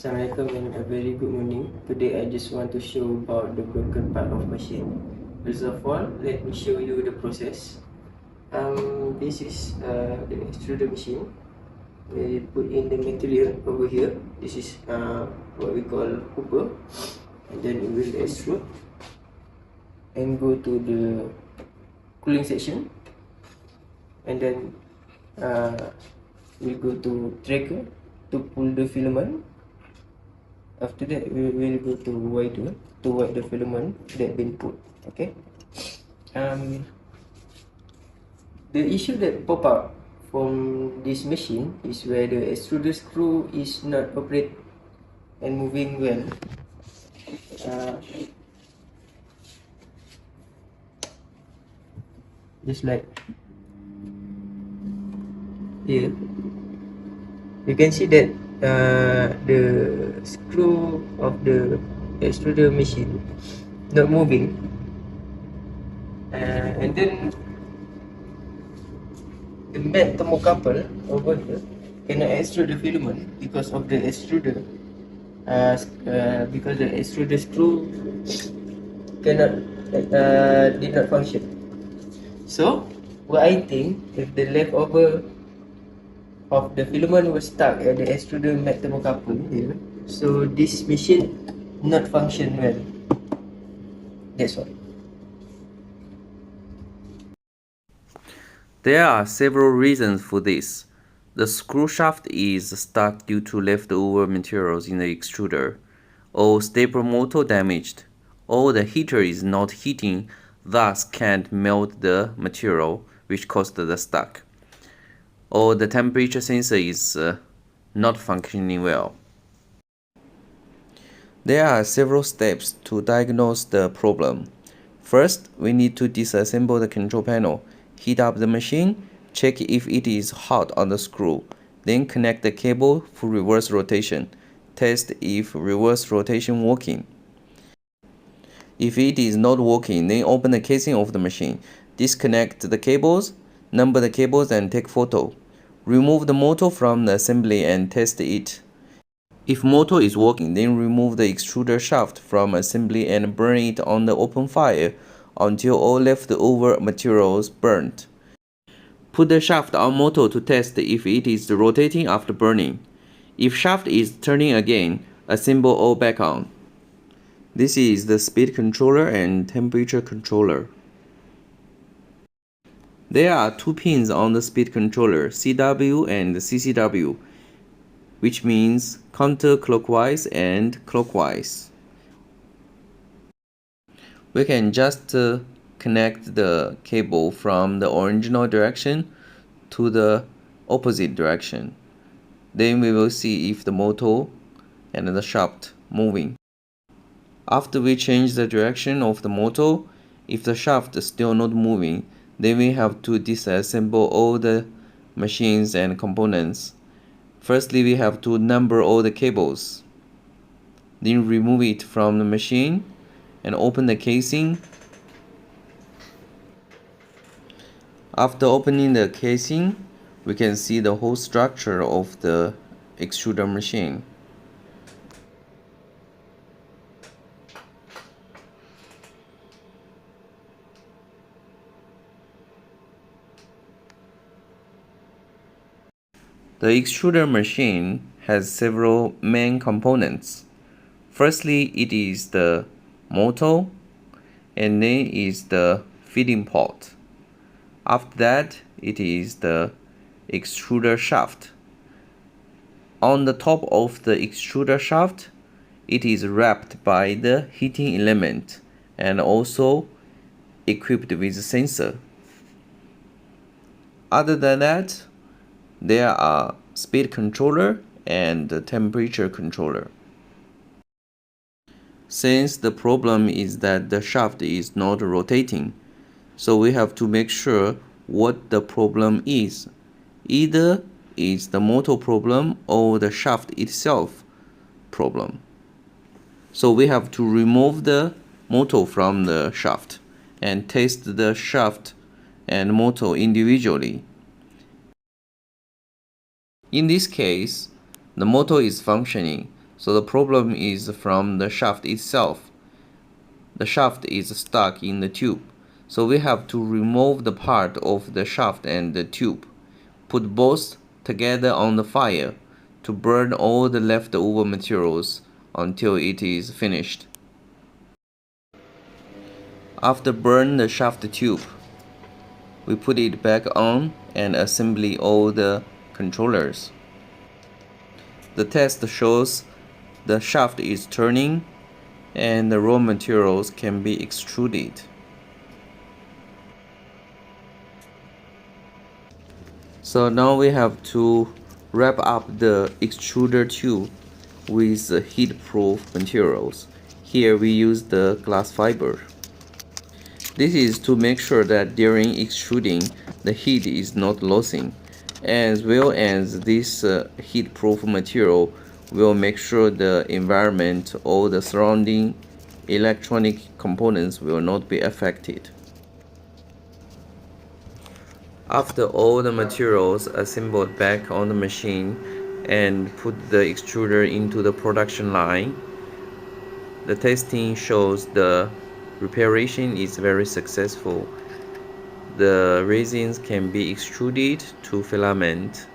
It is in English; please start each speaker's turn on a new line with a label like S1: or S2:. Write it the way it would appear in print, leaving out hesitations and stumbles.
S1: Assalamualaikum and a very good morning. Today I just want to show about the broken part of machine. First of all, let me show you the process. This is the extruder machine. We put in the material over here. This is what we call copper, and then we will extrude and go to the cooling section, and then we'll go to tracker to pull the filament. After that, we will go to wider to wipe the filament that been put. Okay. The issue that pop up from this machine is where the extruder screw is not operate and moving well. Just like here, you can see that the screw of the extruder machine not moving, and then the matte thermocouple over here cannot extrude the filament because of the extruder, because the extruder screw cannot did not function. So what I think, if the leftover of the filament was stuck at the extruder matte thermocouple here, so this machine not function well. That's all.
S2: There are several reasons for this. The screw shaft is stuck due to leftover materials in the extruder, or stepper motor damaged, or the heater is not heating, thus can't melt the material, which caused the stuck, or the temperature sensor is not functioning well. There are several steps to diagnose the problem. First, we need to disassemble the control panel, heat up the machine, check if it is hot on the screw, then connect the cable for reverse rotation. Test if reverse rotation working. If it is not working, then open the casing of the machine, disconnect the cables, number the cables and take photo. Remove the motor from the assembly and test it. If motor is working, then remove the extruder shaft from assembly and burn it on the open fire until all leftover materials burnt. Put the shaft on motor to test if it is rotating after burning. If shaft is turning again, assemble all back on. This is the speed controller and temperature controller. There are two pins on the speed controller, CW and CCW, which means counterclockwise and clockwise. We can just connect the cable from the original direction to the opposite direction. Then we will see if the motor and the shaft moving. After we change the direction of the motor, if the shaft is still not moving, then we have to disassemble all the machines and components. Firstly, we have to number all the cables. Then remove it from the machine and open the casing. After opening the casing, we can see the whole structure of the extruder machine. The extruder machine has several main components. Firstly, it is the motor, and then is the feeding pot. After that, it is the extruder shaft. On the top of the extruder shaft, it is wrapped by the heating element and also equipped with a sensor. Other than that, there are speed controller and the temperature controller. Since the problem is that the shaft is not rotating, so we have to make sure what the problem is. Either it's the motor problem or the shaft itself problem. So we have to remove the motor from the shaft and test the shaft and motor individually. In this case, the motor is functioning, So the problem is from the shaft itself. The shaft is stuck in the tube. So we have to remove the part of the shaft and the tube. Put both together on the fire to burn all the leftover materials until it is finished. After burn the shaft tube, we put it back on and assemble all the controllers. The test shows the shaft is turning and the raw materials can be extruded. So now we have to wrap up the extruder tube with heat-proof materials. Here we use the glass fiber. This is to make sure that during extruding the heat is not losing, as well as this heat-proof material will make sure the environment or the surrounding electronic components will not be affected. After all the materials assembled back on the machine and put the extruder into the production line, the testing shows the reparation is very successful. The resins can be extruded to filament